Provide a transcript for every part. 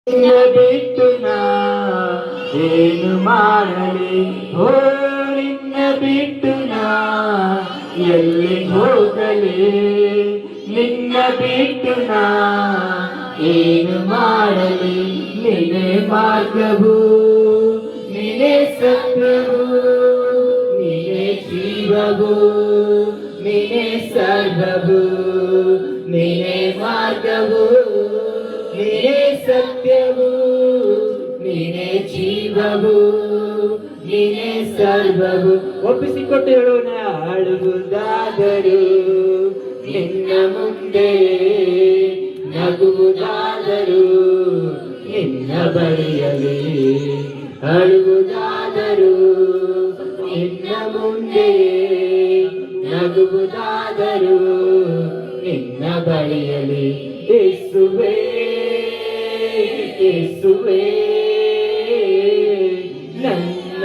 ನಿನ್ನ ಬಿಟ್ಟು ನಾ ಏನು ಮಾಡಲಿ, ಓ ನಿನ್ನ ಬಿಟ್ಟು ನಾ ಎಲ್ಲಿ ಹೋಗಲಿ, ನಿನ್ನ ಬಿಟ್ಟು ನಾ ಏನು ಮಾಡಲಿ. ನಿನ್ನೆ ಮಾರ್ಗವು, ನಿನ್ನೆ ಸತ್ಯವು, ನಿನ್ನೆ ಜೀವವು, ನಿನ್ನೆ ಸರ್ವವು, ನಿನ್ನೆ ಮಾರ್ಗವು, ನಿನ್ನೆ ಸತ್ಯವು, ನಿನ್ನೆ ಜೀವವು, ನಿನ್ನೆ ಸರ್ವವು. ಒಪ್ಪಿಸಿಕೊಟ್ಟು ಹೇಳೋಣ. ಅಳುವುದಾದರೂ ನಿನ್ನ ಮುಂದೆ, ನಗುವುದಾದರೂ ನಿನ್ನ ಬಳಿಯಲಿ, ಅಳುವುದಾದರೂ ನಿನ್ನ ಮುಂದೆ, ನಗುವುದಾದರೂ ನಿನ್ನ ಬಳಿಯಲಿ. ಯೇಸುವೇ ಯೇಸುವೇ ನನ್ನ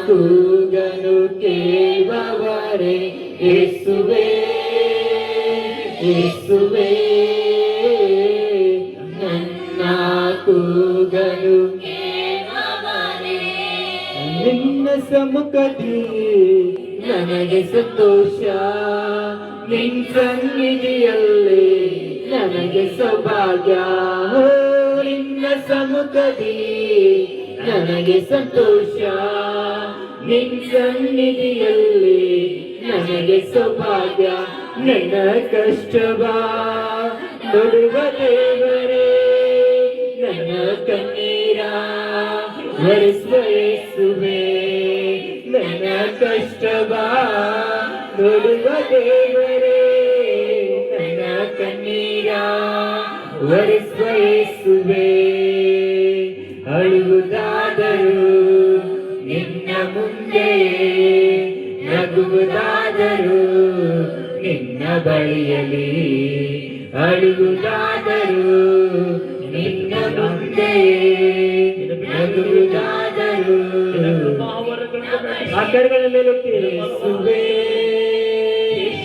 ಕೂಗನು ಕೇಳುವವರೇ, ಯೇಸುವೇ ಯೇಸುವೇ ನನ್ನ ಕೂಗನು ಕೇಳುವವರೇ. ನಿನ್ನ ಸಮ್ಮುಖದಿ ನನಗೆ ಸಂತೋಷ, ನಿನ್ನ ಸನ್ನಿಧಿಯಲ್ಲಿ ನನಗೆ ಸೌಭಾಗ್ಯ. ನಿನ್ನ ಸಮ್ಮುಖದಿ ನನಗೆ ಸಂತೋಷ, ನಿನ್ನ ಸನ್ನಿಧಿಯಲ್ಲಿ ನನಗೆ ಸೌಭಾಗ್ಯ. ನನ್ನ ಕಷ್ಟವ ನೋಡುವ ದೇವರೇ, ನನ್ನ ಕಣ್ಣೀರ ಒರೆಸುವ ಯೇಸುವೇ, ನನ್ನ ಕಷ್ಟವ ನೋಡುವ ದೇವರೇ, ನನ್ನ ಕಣ್ಣೀರ ಒರೆಸುವ ಯೇಸುವೇ. ಅಳುವುದಾದರೂ ನಿನ್ನ ಮುಂದೆ, ನಗುವುದಾದರೂ ನಿನ್ನ ಬಳಿಯಲಿ, ಅಳುವುದಾದರೂ ನಿನ್ನ ಮುಂದೆ, ನಗುವುದಾದರೂ. ಆ ಕಡೆಗಳ ಮೇಲೆ ಯೇಸುವೇ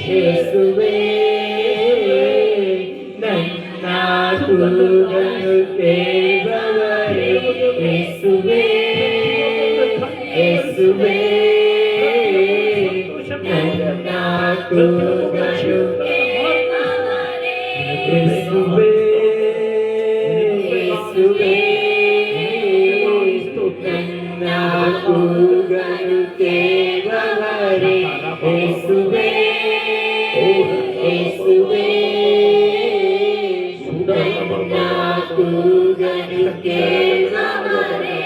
ಯೇಸುವೇ ನನ್ನ ಕೂಗನು ಕೇಳುವವರೇ, ಯೇಸುವೇ ಯೇಸುವೇ ನನ್ನ ಕೂಗನು ಕೇಳುವವರೇ, ಯೇಸುವೇ ಯೇಸುವೇ ನನ್ನ ಕೂಗನು ಕೇಳುವವರೇ, ಯೇಸುವೇ ಯೇಸುವೇ ನನ್ನ ಕೂಗನು ಕೇಳುವವರೇ.